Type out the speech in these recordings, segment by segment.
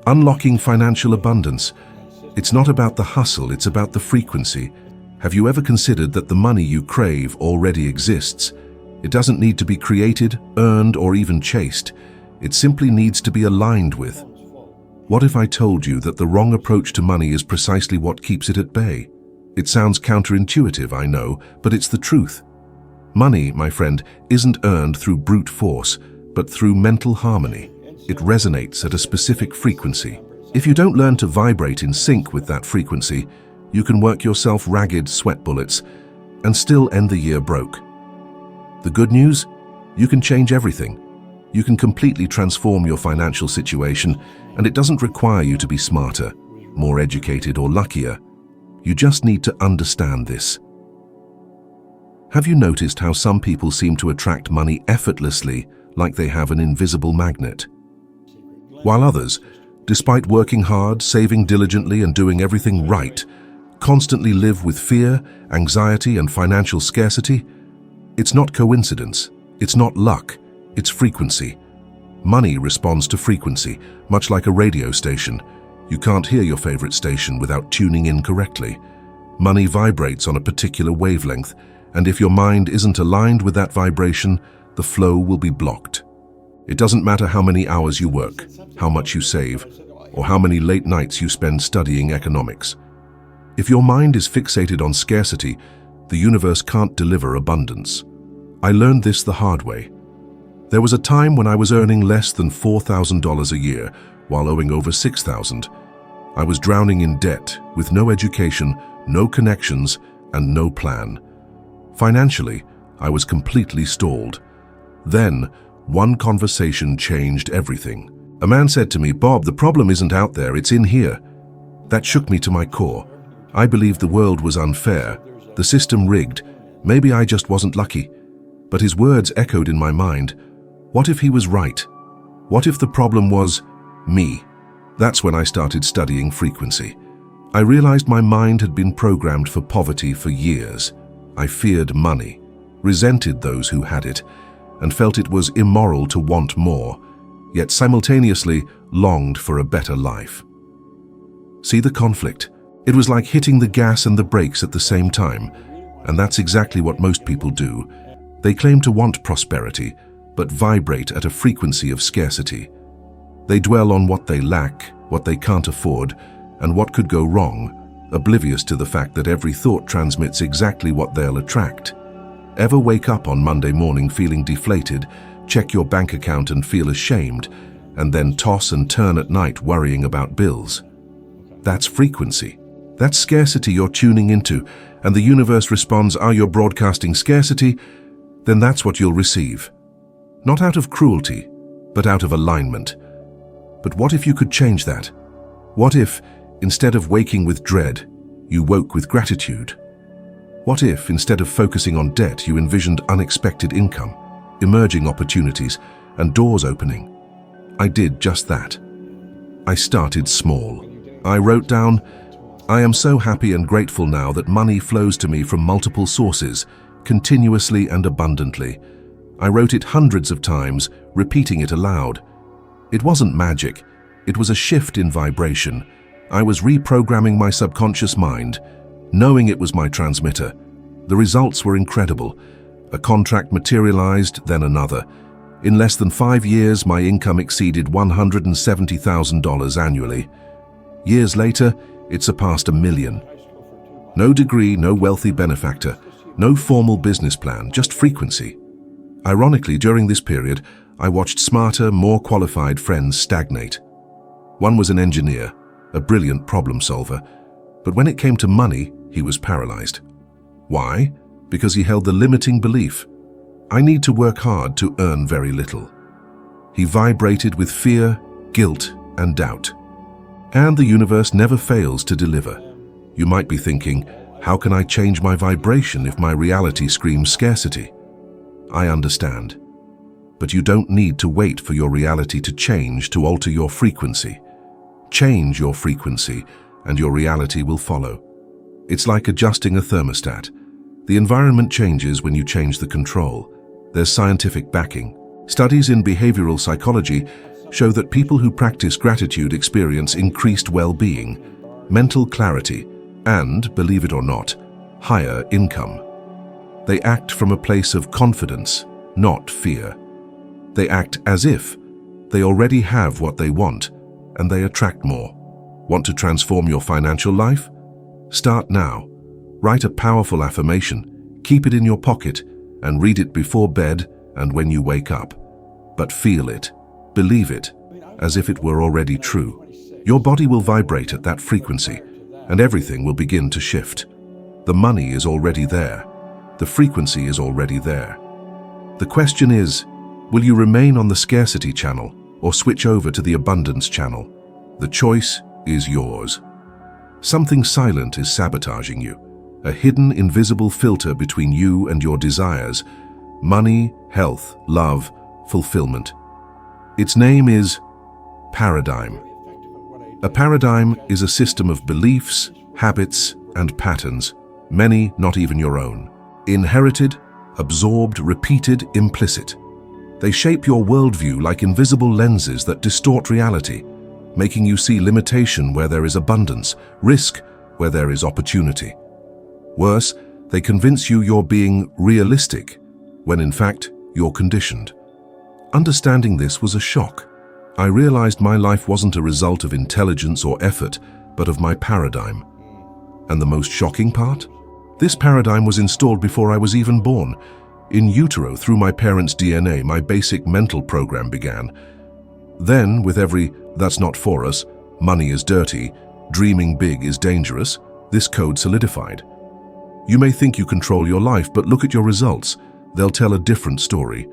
Unlocking financial abundance. It's not about the hustle, it's about the frequency. Have you ever considered that the money you crave already exists? It doesn't need to be created, earned, or even chased. It simply needs to be aligned with. What if I told you that the wrong approach to money is precisely what keeps it at bay? It sounds counterintuitive, I know, but it's the truth. Money, my friend, isn't earned through brute force, but through mental harmony. It resonates at a specific frequency. If you don't learn to vibrate in sync with that frequency, you can work yourself ragged sweat bullets and still end the year broke. The good news? You can change everything. You can completely transform your financial situation, and it doesn't require you to be smarter, more educated, or luckier. You just need to understand this. Have you noticed how some people seem to attract money effortlessly, like they have an invisible magnet? While others, despite working hard, saving diligently, and doing everything right, constantly live with fear, anxiety, and financial scarcity? It's not coincidence, it's not luck, it's frequency. Money responds to frequency, much like a radio station. You can't hear your favorite station without tuning in correctly. Money vibrates on a particular wavelength, and if your mind isn't aligned with that vibration, the flow will be blocked. It doesn't matter how many hours you work, how much you save, or how many late nights you spend studying economics. If your mind is fixated on scarcity, the universe can't deliver abundance. I learned this the hard way. There was a time when I was earning less than $4,000 a year while owing over $6,000. I was drowning in debt with no education, no connections, and no plan. Financially, I was completely stalled. Then, one conversation changed everything. A man said to me, "Bob, the problem isn't out there, it's in here." That shook me to my core. I believed the world was unfair, the system rigged. Maybe I just wasn't lucky. But his words echoed in my mind. What if he was right? What if the problem was me? That's when I started studying frequency. I realized my mind had been programmed for poverty for years. I feared money, resented those who had it, and felt it was immoral to want more, yet simultaneously longed for a better life. See the conflict? It was like hitting the gas and the brakes at the same time, and that's exactly what most people do. They claim to want prosperity, but vibrate at a frequency of scarcity. They dwell on what they lack, what they can't afford, and what could go wrong, oblivious to the fact that every thought transmits exactly what they'll attract. Ever wake up on Monday morning feeling deflated, check your bank account and feel ashamed, and then toss and turn at night worrying about bills? That's frequency. That's scarcity you're tuning into, and the universe responds, "Are you broadcasting scarcity? Then that's what you'll receive." Not out of cruelty, but out of alignment. But what if you could change that? What if, instead of waking with dread, you woke with gratitude? What if, instead of focusing on debt, you envisioned unexpected income, emerging opportunities, and doors opening? I did just that. I started small. I wrote down, "I am so happy and grateful now that money flows to me from multiple sources, continuously and abundantly." I wrote it hundreds of times, repeating it aloud. It wasn't magic. It was a shift in vibration. I was reprogramming my subconscious mind, knowing it was my transmitter. The results were incredible. A contract materialized, then another. In less than 5 years, my income exceeded $170,000 annually. Years later, it surpassed $1 million. No degree, no wealthy benefactor, no formal business plan, just frequency. Ironically, during this period, I watched smarter, more qualified friends stagnate. One was an engineer, a brilliant problem solver, but when it came to money, he was paralyzed. Why? Because he held the limiting belief, "I need to work hard to earn very little." He vibrated with fear, guilt, and doubt. And the universe never fails to deliver. You might be thinking, how can I change my vibration if my reality screams scarcity? I understand. But you don't need to wait for your reality to change to alter your frequency. Change your frequency, and your reality will follow. It's like adjusting a thermostat. The environment changes when you change the control. There's scientific backing. Studies in behavioral psychology show that people who practice gratitude experience increased well-being, mental clarity, and, believe it or not, higher income. They act from a place of confidence, not fear. They act as if they already have what they want, and they attract more. Want to transform your financial life? Start now. Write a powerful affirmation, keep it in your pocket, and read it before bed and when you wake up. But feel it, believe it, as if it were already true. Your body will vibrate at that frequency, and everything will begin to shift. The money is already there. The frequency is already there. The question is, will you remain on the scarcity channel or switch over to the abundance channel? The choice is yours. Something silent is sabotaging you, a hidden, invisible filter between you and your desires, money, health, love, fulfillment. Its name is paradigm. A paradigm is a system of beliefs, habits, and patterns, many not even your own. Inherited, absorbed, repeated, implicit. They shape your worldview like invisible lenses that distort reality, making you see limitation where there is abundance, risk where there is opportunity. Worse, they convince you you're being realistic, when in fact you're conditioned. Understanding this was a shock. I realized my life wasn't a result of intelligence or effort, but of my paradigm. And the most shocking part? This paradigm was installed before I was even born. In utero, through my parents' DNA, my basic mental program began. Then, with every "that's not for us," "money is dirty," "dreaming big is dangerous," this code solidified. You may think you control your life, but look at your results. They'll tell a different story.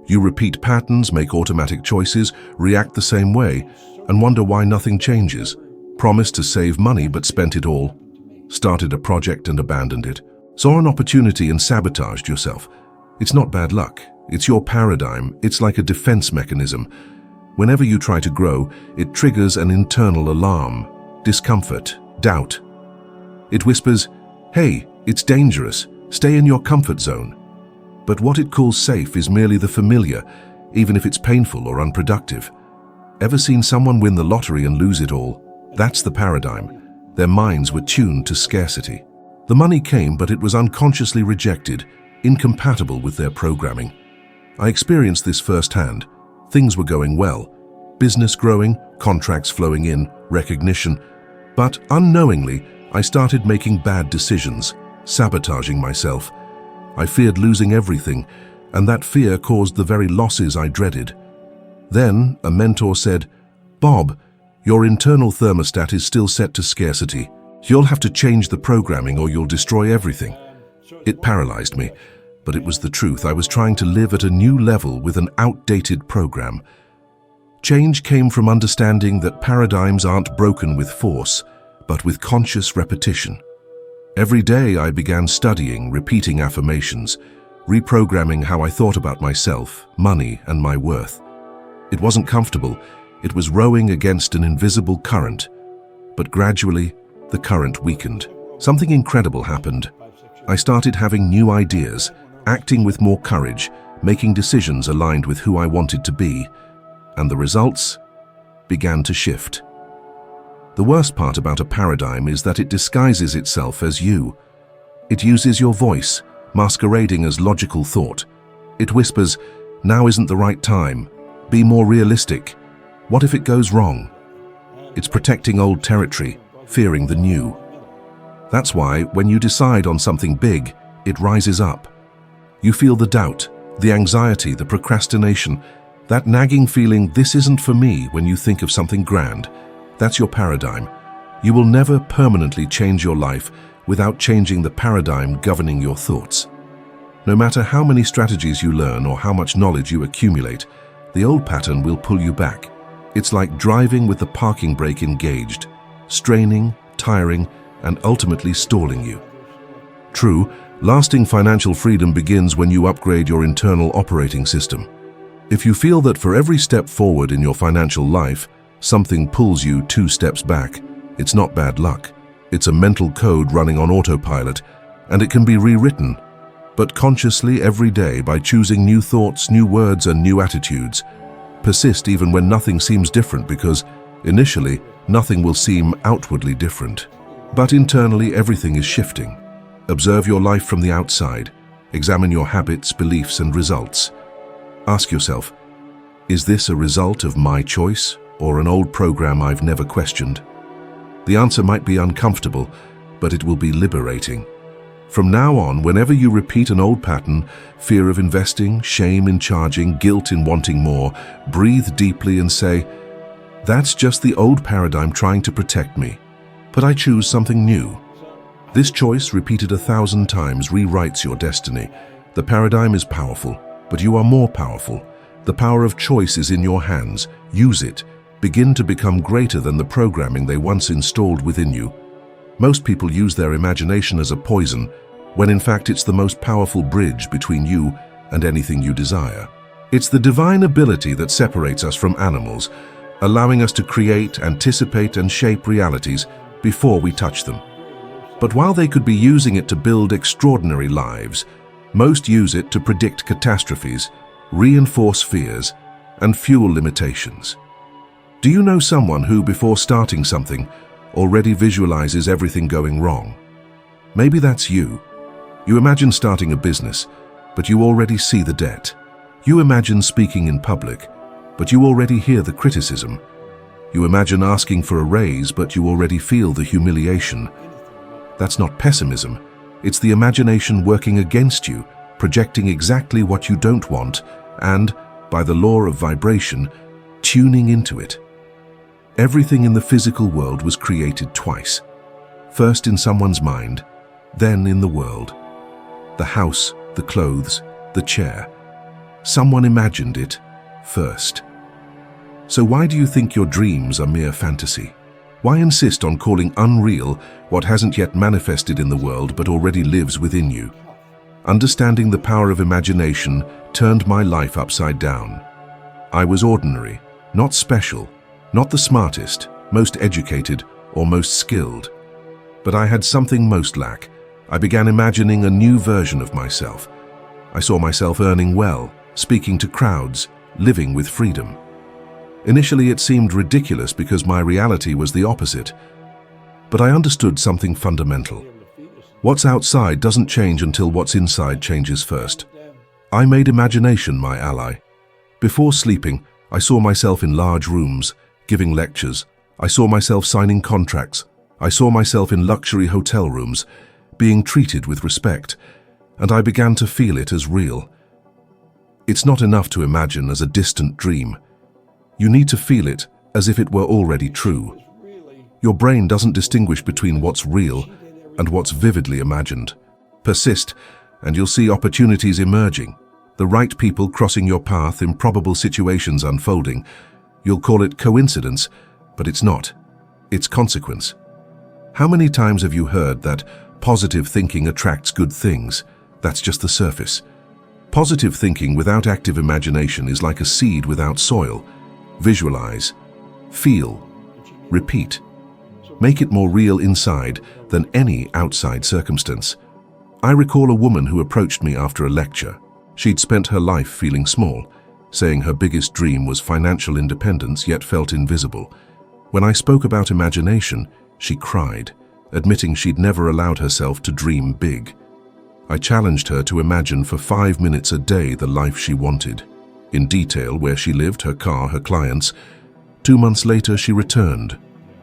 You repeat patterns, make automatic choices, react the same way, and wonder why nothing changes. Promised to save money but spent it all. Started a project and abandoned it. Saw an opportunity and sabotaged yourself. It's not bad luck. It's your paradigm. It's like a defense mechanism. Whenever you try to grow, it triggers an internal alarm, discomfort, doubt. It whispers, "Hey, it's dangerous. Stay in your comfort zone." But what it calls safe is merely the familiar, even if it's painful or unproductive. Ever seen someone win the lottery and lose it all? That's the paradigm. Their minds were tuned to scarcity. The money came, but it was unconsciously rejected, incompatible with their programming. I experienced this firsthand. Things were going well. Business growing, contracts flowing in, recognition. But unknowingly, I started making bad decisions, sabotaging myself. I feared losing everything, and that fear caused the very losses I dreaded. Then a mentor said, "Bob, your internal thermostat is still set to scarcity. You'll have to change the programming or you'll destroy everything." It paralyzed me, but it was the truth. I was trying to live at a new level with an outdated program. Change came from understanding that paradigms aren't broken with force, but with conscious repetition. Every day I began studying, repeating affirmations, reprogramming how I thought about myself, money, and my worth. It wasn't comfortable. It was rowing against an invisible current. But gradually, the current weakened. Something incredible happened. I started having new ideas, acting with more courage, making decisions aligned with who I wanted to be, and the results began to shift. The worst part about a paradigm is that it disguises itself as you. It uses your voice, masquerading as logical thought. It whispers, "Now isn't the right time. Be more realistic. What if it goes wrong?" It's protecting old territory, fearing the new. That's why, when you decide on something big, it rises up. You feel the doubt, the anxiety, the procrastination, that nagging feeling, "This isn't for me," when you think of something grand. That's your paradigm. You will never permanently change your life without changing the paradigm governing your thoughts. No matter how many strategies you learn or how much knowledge you accumulate, the old pattern will pull you back. It's like driving with the parking brake engaged, straining, tiring, and ultimately stalling you. True, lasting financial freedom begins when you upgrade your internal operating system. If you feel that for every step forward in your financial life, something pulls you 2 steps back, it's not bad luck. It's a mental code running on autopilot, and it can be rewritten, but consciously every day by choosing new thoughts, new words, and new attitudes. Persist even when nothing seems different, because initially, nothing will seem outwardly different. But internally, everything is shifting. Observe your life from the outside. Examine your habits, beliefs, and results. Ask yourself, is this a result of my choice or an old program I've never questioned? The answer might be uncomfortable, but it will be liberating. From now on, whenever you repeat an old pattern, fear of investing, shame in charging, guilt in wanting more, breathe deeply and say, that's just the old paradigm trying to protect me, but I choose something new. This choice, repeated 1,000 times, rewrites your destiny. The paradigm is powerful, but you are more powerful. The power of choice is in your hands. Use it. Begin to become greater than the programming they once installed within you. Most people use their imagination as a poison, when in fact it's the most powerful bridge between you and anything you desire. It's the divine ability that separates us from animals, allowing us to create, anticipate, and shape realities before we touch them. But while they could be using it to build extraordinary lives, most use it to predict catastrophes, reinforce fears, and fuel limitations. Do you know someone who, before starting something, already visualizes everything going wrong? Maybe that's you. You imagine starting a business, but you already see the debt. You imagine speaking in public, but you already hear the criticism. You imagine asking for a raise, but you already feel the humiliation. That's not pessimism. It's the imagination working against you, projecting exactly what you don't want, and, by the law of vibration, tuning into it. Everything in the physical world was created twice. First in someone's mind, then in the world. The house, the clothes, the chair. Someone imagined it first. So why do you think your dreams are mere fantasy? Why insist on calling unreal what hasn't yet manifested in the world but already lives within you? Understanding the power of imagination turned my life upside down. I was ordinary, not special, not the smartest, most educated, or most skilled. But I had something most lack. I began imagining a new version of myself. I saw myself earning well, speaking to crowds, living with freedom. Initially, it seemed ridiculous because my reality was the opposite. But I understood something fundamental. What's outside doesn't change until what's inside changes first. I made imagination my ally. Before sleeping, I saw myself in large rooms, giving lectures. I saw myself signing contracts. I saw myself in luxury hotel rooms, being treated with respect, and I began to feel it as real. It's not enough to imagine as a distant dream. You need to feel it as if it were already true. Your brain doesn't distinguish between what's real and what's vividly imagined. Persist, and you'll see opportunities emerging, the right people crossing your path, improbable situations unfolding. You'll call it coincidence, but it's not. It's consequence. How many times have you heard that positive thinking attracts good things? That's just the surface. Positive thinking without active imagination is like a seed without soil. Visualize, feel, repeat. Make it more real inside than any outside circumstance. I recall a woman who approached me after a lecture. She'd spent her life feeling small, saying her biggest dream was financial independence, yet felt invisible. When I spoke about imagination, she cried, admitting she'd never allowed herself to dream big. I challenged her to imagine for 5 minutes a day the life she wanted. In detail, where she lived, her car, her clients. 2 months later, she returned,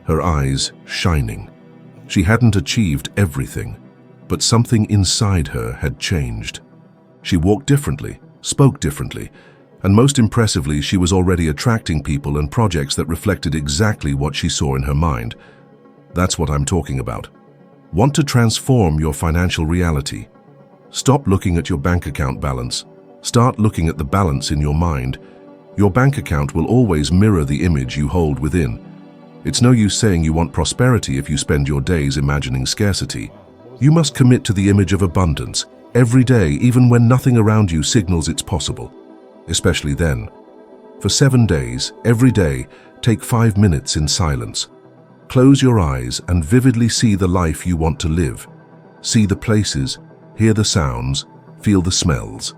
her eyes shining. She hadn't achieved everything, but something inside her had changed. She walked differently, spoke differently, and most impressively, she was already attracting people and projects that reflected exactly what she saw in her mind. That's what I'm talking about. Want to transform your financial reality? Stop looking at your bank account balance. Start looking at the balance in your mind. Your bank account will always mirror the image you hold within. It's no use saying you want prosperity if you spend your days imagining scarcity. You must commit to the image of abundance every day, even when nothing around you signals it's possible. Especially then. For 7 days, every day, take 5 minutes in silence. Close your eyes and vividly see the life you want to live. See the places, hear the sounds, feel the smells.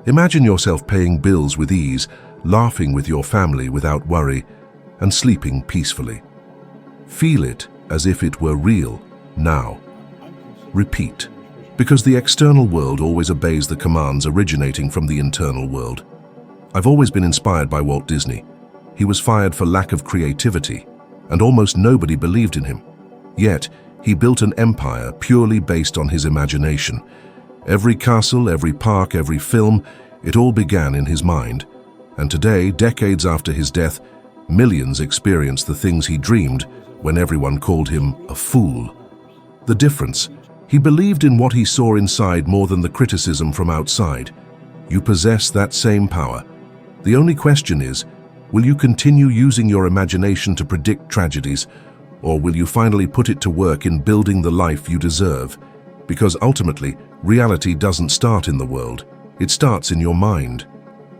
Imagine yourself paying bills with ease, laughing with your family without worry, and sleeping peacefully. Feel it as if it were real, now. Repeat, because the external world always obeys the commands originating from the internal world. I've always been inspired by Walt Disney. He was fired for lack of creativity, and almost nobody believed in him. Yet, he built an empire purely based on his imagination. Every castle, every park, every film, it all began in his mind. And today, decades after his death, millions experience the things he dreamed when everyone called him a fool. The difference: he believed in what he saw inside more than the criticism from outside. You possess that same power. The only question is, will you continue using your imagination to predict tragedies, or will you finally put it to work in building the life you deserve? Because ultimately, reality doesn't start in the world. It starts in your mind.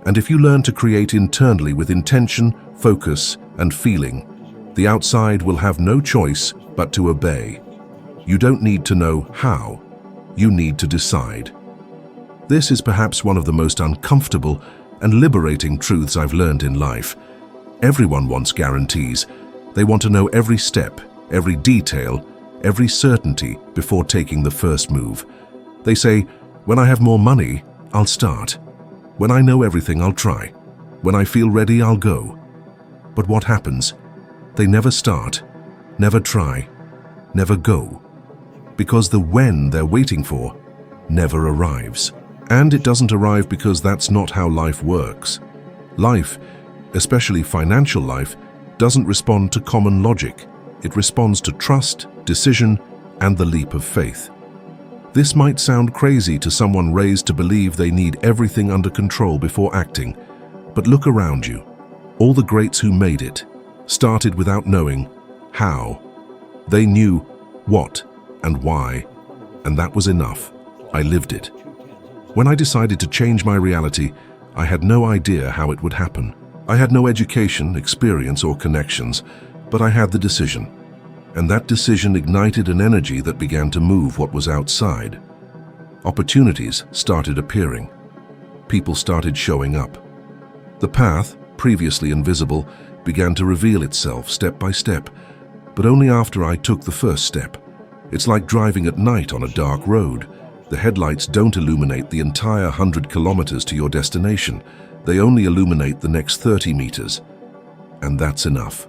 And if you learn to create internally with intention, focus, and feeling, the outside will have no choice but to obey. You don't need to know how. You need to decide. This is perhaps one of the most uncomfortable and liberating truths I've learned in life. Everyone wants guarantees. They want to know every step, every detail, every certainty before taking the first move. They say, when I have more money, I'll start. When I know everything, I'll try. When I feel ready, I'll go. But what happens? They never start, never try, never go. Because the when they're waiting for never arrives. And it doesn't arrive because that's not how life works. Life, especially financial life, doesn't respond to common logic. It responds to trust, decision, and the leap of faith. This might sound crazy to someone raised to believe they need everything under control before acting, but look around you. All the greats who made it started without knowing how. They knew what and why, and that was enough. I lived it. When I decided to change my reality, I had no idea how it would happen. I had no education, experience, or connections, but I had the decision. And that decision ignited an energy that began to move what was outside. Opportunities started appearing. People started showing up. The path, previously invisible, began to reveal itself step by step, but only after I took the first step. It's like driving at night on a dark road. The headlights don't illuminate the entire 100 kilometers to your destination. They only illuminate the next 30 meters. And that's enough.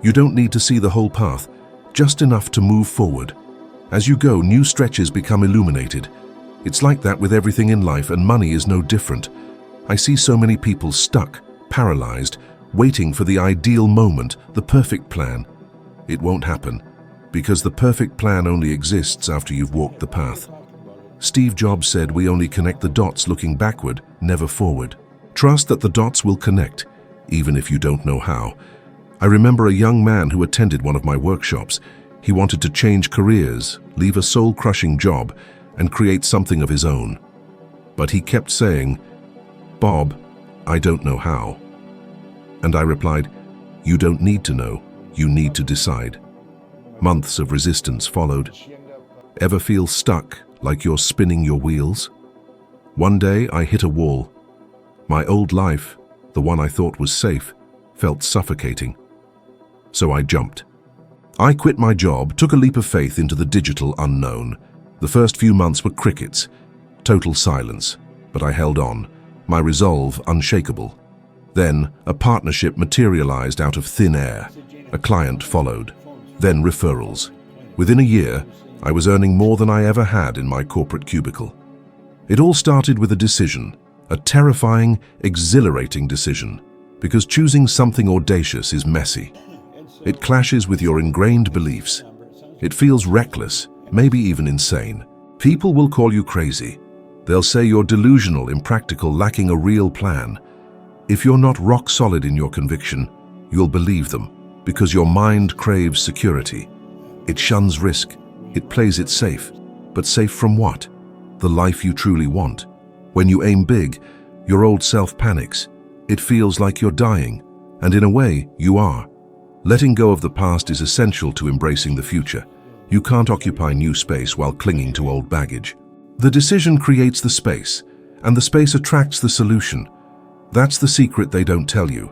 You don't need to see the whole path, just enough to move forward. As you go, new stretches become illuminated. It's like that with everything in life, and money is no different. I see so many people stuck, paralyzed, waiting for the ideal moment, the perfect plan. It won't happen, because the perfect plan only exists after you've walked the path. Steve Jobs said we only connect the dots looking backward, never forward. Trust that the dots will connect, even if you don't know how. I remember a young man who attended one of my workshops. He wanted to change careers, leave a soul-crushing job, and create something of his own. But he kept saying, "Bob, I don't know how." And I replied, "You don't need to know, you need to decide." Months of resistance followed. Ever feel stuck, like you're spinning your wheels? One day I hit a wall. My old life, the one I thought was safe, felt suffocating. So I jumped. I quit my job, took a leap of faith into the digital unknown. The first few months were crickets, total silence, but I held on, my resolve unshakable. Then a partnership materialized out of thin air. A client followed, then referrals. Within a year, I was earning more than I ever had in my corporate cubicle. It all started with a decision, a terrifying, exhilarating decision, because choosing something audacious is messy. It clashes with your ingrained beliefs. It feels reckless, maybe even insane. People will call you crazy. They'll say you're delusional, impractical, lacking a real plan. If you're not rock solid in your conviction, you'll believe them, because your mind craves security. It shuns risk. It plays it safe. But safe from what? The life you truly want. When you aim big, your old self panics. It feels like you're dying, and in a way, you are. Letting go of the past is essential to embracing the future. You can't occupy new space while clinging to old baggage. The decision creates the space, and the space attracts the solution. That's the secret they don't tell you.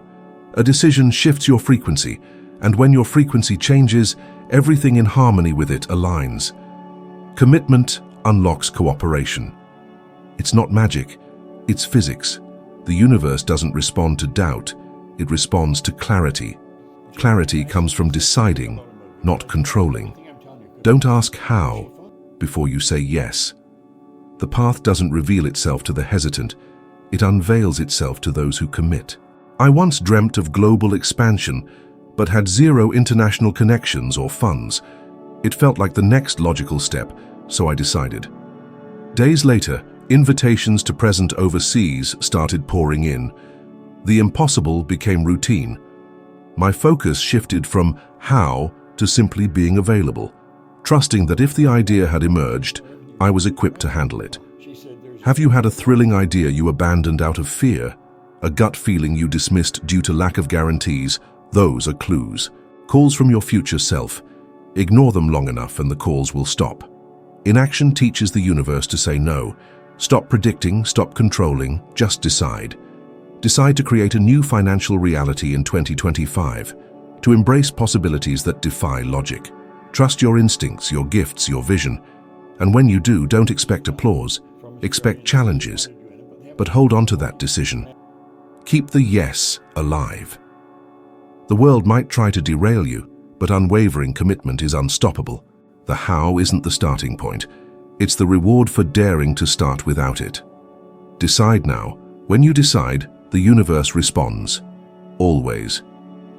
A decision shifts your frequency, and when your frequency changes, everything in harmony with it aligns. Commitment unlocks cooperation. It's not magic, it's physics. The universe doesn't respond to doubt, it responds to clarity. Clarity comes from deciding, not controlling. Don't ask how before you say yes. The path doesn't reveal itself to the hesitant, it unveils itself to those who commit. I once dreamt of global expansion, but had zero international connections or funds. It felt like the next logical step, so I decided. Days later, invitations to present overseas started pouring in. The impossible became routine. My focus shifted from how to simply being available, trusting that if the idea had emerged, I was equipped to handle it. Have you had a thrilling idea you abandoned out of fear? A gut feeling you dismissed due to lack of guarantees? Those are clues. Calls from your future self. Ignore them long enough and the calls will stop. Inaction teaches the universe to say no. Stop predicting, stop controlling, just decide. Decide to create a new financial reality in 2025, to embrace possibilities that defy logic. Trust your instincts, your gifts, your vision. And when you do, don't expect applause, expect challenges. But hold on to that decision. Keep the yes alive. The world might try to derail you, but unwavering commitment is unstoppable. The how isn't the starting point. It's the reward for daring to start without it. Decide now. When you decide, the universe responds. Always.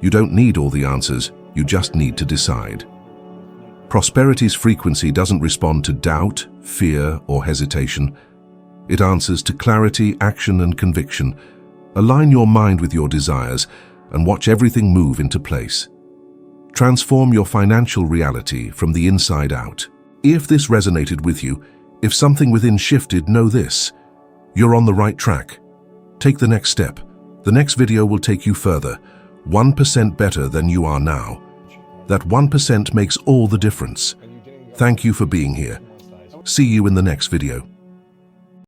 You don't need all the answers, you just need to decide. Prosperity's frequency doesn't respond to doubt, fear, or hesitation. It answers to clarity, action, and conviction. Align your mind with your desires and watch everything move into place. Transform your financial reality from the inside out. If this resonated with you, if something within shifted, know this: you're on the right track. Take the next step. The next video will take you further, 1% better than you are now. That 1% makes all the difference. Thank you for being here. See you in the next video.